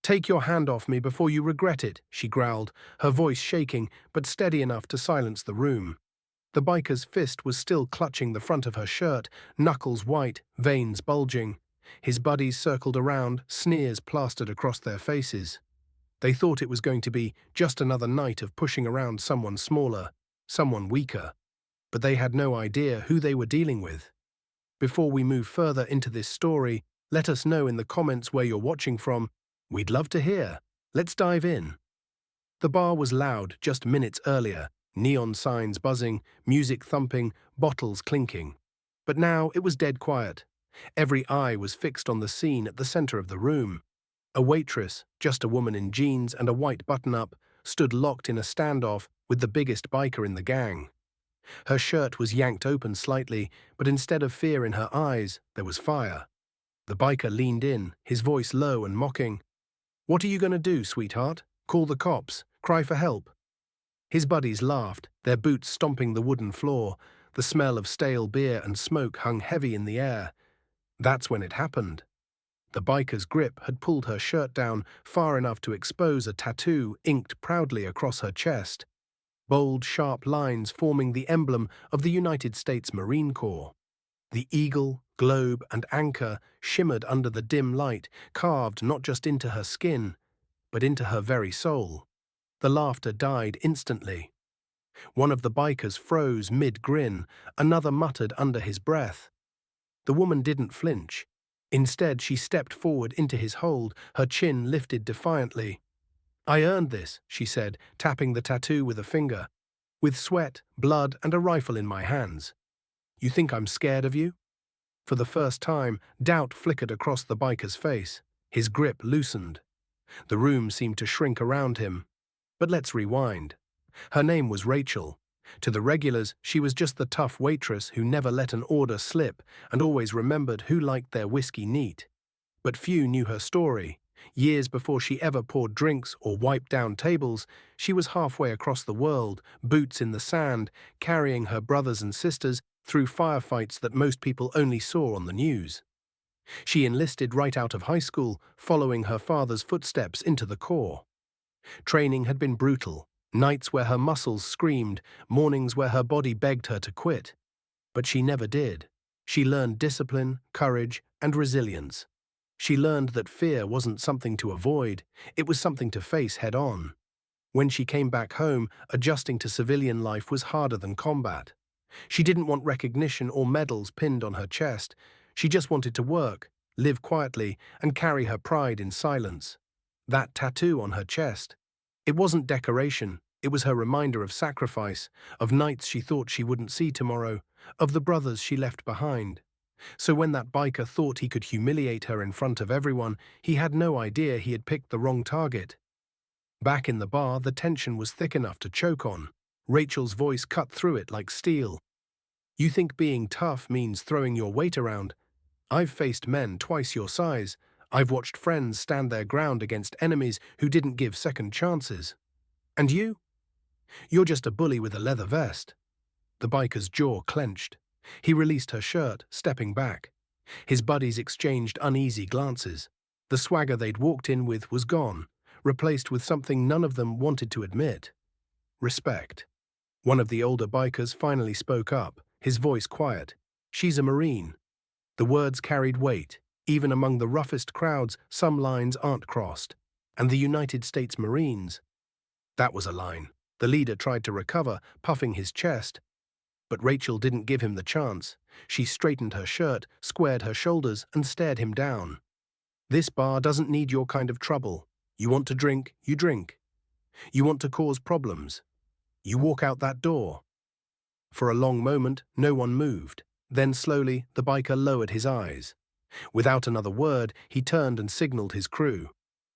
"Take your hand off me before you regret it," she growled, her voice shaking but steady enough to silence the room. The biker's fist was still clutching the front of her shirt, knuckles white, veins bulging. His buddies circled around, sneers plastered across their faces. They thought it was going to be just another night of pushing around someone smaller, someone weaker. But they had no idea who they were dealing with. Before we move further into this story, let us know in the comments where you're watching from. We'd love to hear. Let's dive in. The bar was loud just minutes earlier, neon signs buzzing, music thumping, bottles clinking. But now it was dead quiet. Every eye was fixed on the scene at the center of the room. A waitress, just a woman in jeans and a white button-up, stood locked in a standoff with the biggest biker in the gang. Her shirt was yanked open slightly, but instead of fear in her eyes, there was fire. The biker leaned in, his voice low and mocking. "What are you going to do, sweetheart? Call the cops? Cry for help?" His buddies laughed, their boots stomping the wooden floor. The smell of stale beer and smoke hung heavy in the air. That's when it happened. The biker's grip had pulled her shirt down far enough to expose a tattoo inked proudly across her chest. Bold, sharp lines forming the emblem of the United States Marine Corps. The eagle, globe, and anchor shimmered under the dim light, carved not just into her skin, but into her very soul. The laughter died instantly. One of the bikers froze mid-grin, another muttered under his breath. The woman didn't flinch. Instead, she stepped forward into his hold, her chin lifted defiantly. "I earned this," she said, tapping the tattoo with a finger. "With sweat, blood, and a rifle in my hands. You think I'm scared of you?" For the first time, doubt flickered across the biker's face. His grip loosened. The room seemed to shrink around him. But let's rewind. Her name was Rachel. To the regulars, she was just the tough waitress who never let an order slip and always remembered who liked their whiskey neat. But few knew her story. Years before she ever poured drinks or wiped down tables, she was halfway across the world, boots in the sand, carrying her brothers and sisters through firefights that most people only saw on the news. She enlisted right out of high school, following her father's footsteps into the Corps. Training had been brutal, nights where her muscles screamed, mornings where her body begged her to quit. But she never did. She learned discipline, courage, and resilience. She learned that fear wasn't something to avoid, it was something to face head-on. When she came back home, adjusting to civilian life was harder than combat. She didn't want recognition or medals pinned on her chest. She just wanted to work, live quietly, and carry her pride in silence. That tattoo on her chest, it wasn't decoration, it was her reminder of sacrifice, of nights she thought she wouldn't see tomorrow, of the brothers she left behind. So when that biker thought he could humiliate her in front of everyone, he had no idea he had picked the wrong target. Back in the bar, the tension was thick enough to choke on. Rachel's voice cut through it like steel. "You think being tough means throwing your weight around? I've faced men twice your size. I've watched friends stand their ground against enemies who didn't give second chances. And you? You're just a bully with a leather vest." The biker's jaw clenched. He released her shirt, stepping back. His buddies exchanged uneasy glances. The swagger they'd walked in with was gone, replaced with something none of them wanted to admit. Respect. One of the older bikers finally spoke up, his voice quiet. "She's a Marine." The words carried weight. Even among the roughest crowds, some lines aren't crossed. And the United States Marines. That was a line. The leader tried to recover, puffing his chest. But Rachel didn't give him the chance. She straightened her shirt, squared her shoulders, and stared him down. "This bar doesn't need your kind of trouble. You want to drink, you drink. You want to cause problems. You walk out that door." For a long moment, no one moved. Then slowly, the biker lowered his eyes. Without another word, he turned and signaled his crew.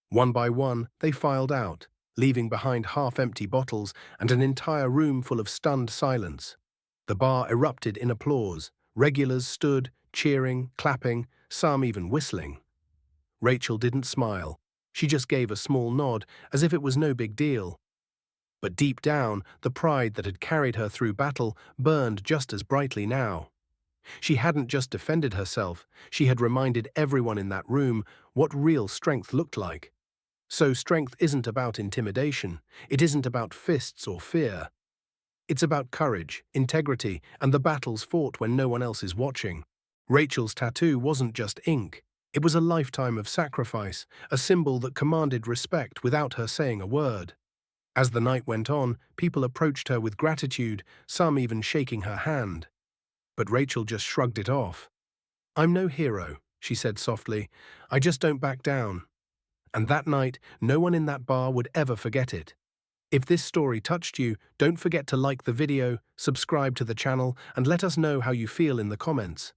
One by one, they filed out, leaving behind half-empty bottles and an entire room full of stunned silence. The bar erupted in applause. Regulars stood, cheering, clapping, some even whistling. Rachel didn't smile. She just gave a small nod, as if it was no big deal. But deep down, the pride that had carried her through battle burned just as brightly now. She hadn't just defended herself, she had reminded everyone in that room what real strength looked like. So strength isn't about intimidation. It isn't about fists or fear. It's about courage, integrity, and the battles fought when no one else is watching. Rachel's tattoo wasn't just ink. It was a lifetime of sacrifice, a symbol that commanded respect without her saying a word. As the night went on, people approached her with gratitude, some even shaking her hand. But Rachel just shrugged it off. "I'm no hero," she said softly. "I just don't back down." And that night, no one in that bar would ever forget it. If this story touched you, don't forget to like the video, subscribe to the channel, and let us know how you feel in the comments.